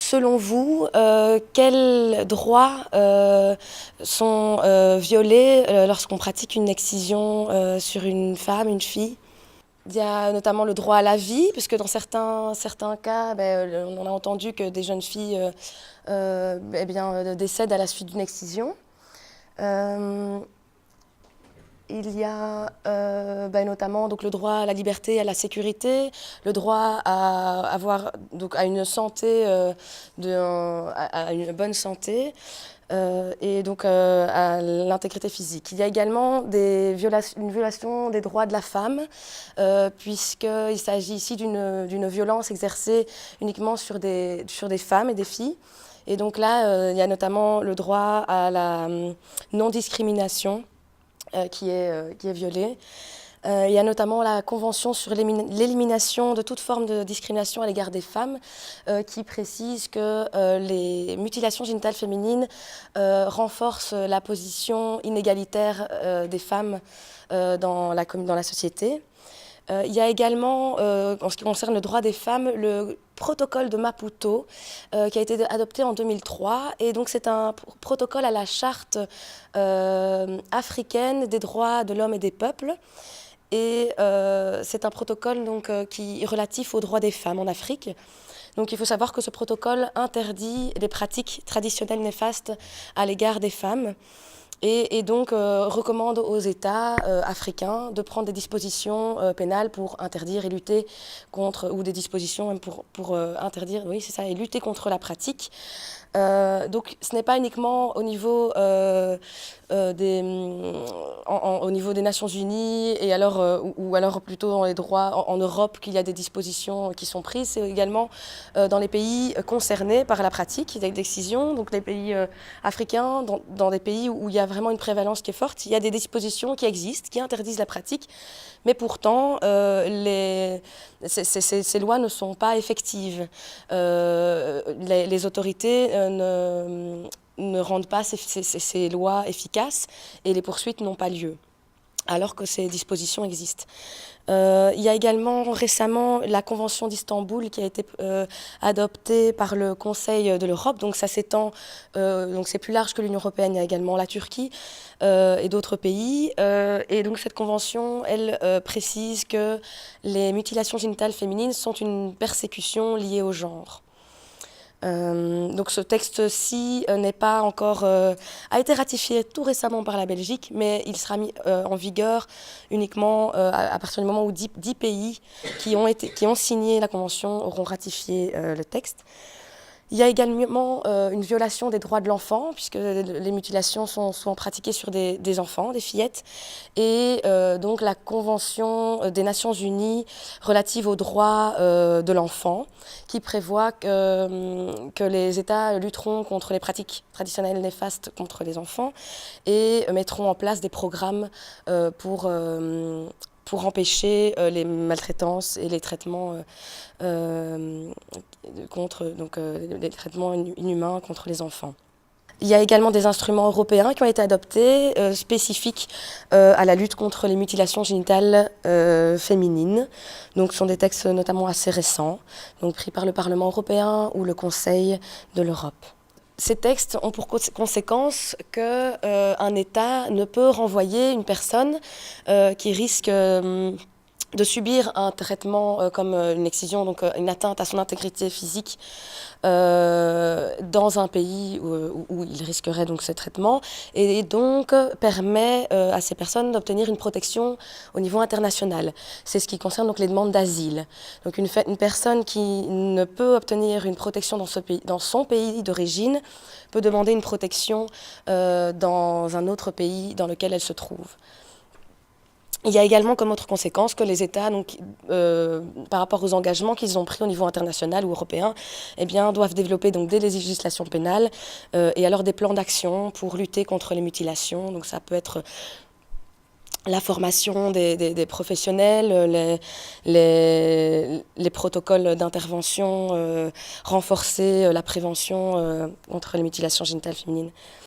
Selon vous, quels droits sont violés lorsqu'on pratique une excision sur une femme, une fille? Il y a notamment le droit à la vie, puisque dans certains cas, on a entendu que des jeunes filles décèdent à la suite d'une excision. Il y a notamment donc, le droit à la liberté, à la sécurité, le droit à avoir donc, à une santé, à une bonne santé et donc à l'intégrité physique. Il y a également une violation des droits de la femme, puisqu'il s'agit ici d'une violence exercée uniquement sur des femmes et des filles. Et donc là, il y a notamment le droit à la non-discrimination qui est violée. Il y a notamment la Convention sur l'élimination de toute forme de discrimination à l'égard des femmes qui précise que les mutilations génitales féminines renforcent la position inégalitaire des femmes dans la société. Il y a également, en ce qui concerne le droit des femmes, le protocole de Maputo qui a été adopté en 2003. Et donc c'est un protocole à la charte africaine des droits de l'homme et des peuples. Et c'est un protocole donc, qui est relatif aux droits des femmes en Afrique. Donc il faut savoir que ce protocole interdit les pratiques traditionnelles néfastes à l'égard des femmes. Et donc recommande aux États africains de prendre des dispositions pénales pour interdire et lutter contre, ou des dispositions pour interdire, oui c'est ça, et lutter contre la pratique. Donc ce n'est pas uniquement au niveau, au niveau des Nations Unies et alors, ou alors plutôt dans les droits en Europe qu'il y a des dispositions qui sont prises, c'est également dans les pays concernés par la pratique d'excision, donc les pays africains, dans des pays où il y a vraiment une prévalence qui est forte, il y a des dispositions qui existent, qui interdisent la pratique, mais pourtant ces lois ne sont pas effectives. Les autorités ne rendent pas ces lois efficaces et les poursuites n'ont pas lieu, alors que ces dispositions existent. Il y a également récemment la Convention d'Istanbul qui a été adoptée par le Conseil de l'Europe, donc ça s'étend, donc c'est plus large que l'Union européenne, il y a également la Turquie et d'autres pays. Et donc cette convention, elle précise que les mutilations génitales féminines sont une persécution liée au genre. Donc ce texte-ci n'est pas encore a été ratifié tout récemment par la Belgique, mais il sera mis en vigueur uniquement à partir du moment où 10 pays qui ont signé la convention auront ratifié le texte. Il y a également une violation des droits de l'enfant, puisque les mutilations sont souvent pratiquées sur des enfants, des fillettes, et donc la Convention des Nations Unies relative aux droits de l'enfant, qui prévoit que les États lutteront contre les pratiques traditionnelles néfastes contre les enfants et mettront en place des programmes pour empêcher les maltraitances et les traitements les traitements inhumains contre les enfants. Il y a également des instruments européens qui ont été adoptés spécifiques à la lutte contre les mutilations génitales féminines. Donc ce sont des textes notamment assez récents, donc pris par le Parlement européen ou le Conseil de l'Europe. Ces textes ont pour conséquence qu'un État ne peut renvoyer une personne qui risque de subir un traitement comme une excision, donc une atteinte à son intégrité physique dans un pays où il risquerait donc ce traitement, et donc permet à ces personnes d'obtenir une protection au niveau international. C'est ce qui concerne donc les demandes d'asile. Donc une personne qui ne peut obtenir une protection dans son pays d'origine peut demander une protection dans un autre pays dans lequel elle se trouve. Il y a également comme autre conséquence que les États, donc, par rapport aux engagements qu'ils ont pris au niveau international ou européen, eh bien, doivent développer donc, des législations pénales et alors des plans d'action pour lutter contre les mutilations. Donc ça peut être la formation des professionnels, les protocoles d'intervention, renforcer la prévention contre les mutilations génitales féminines.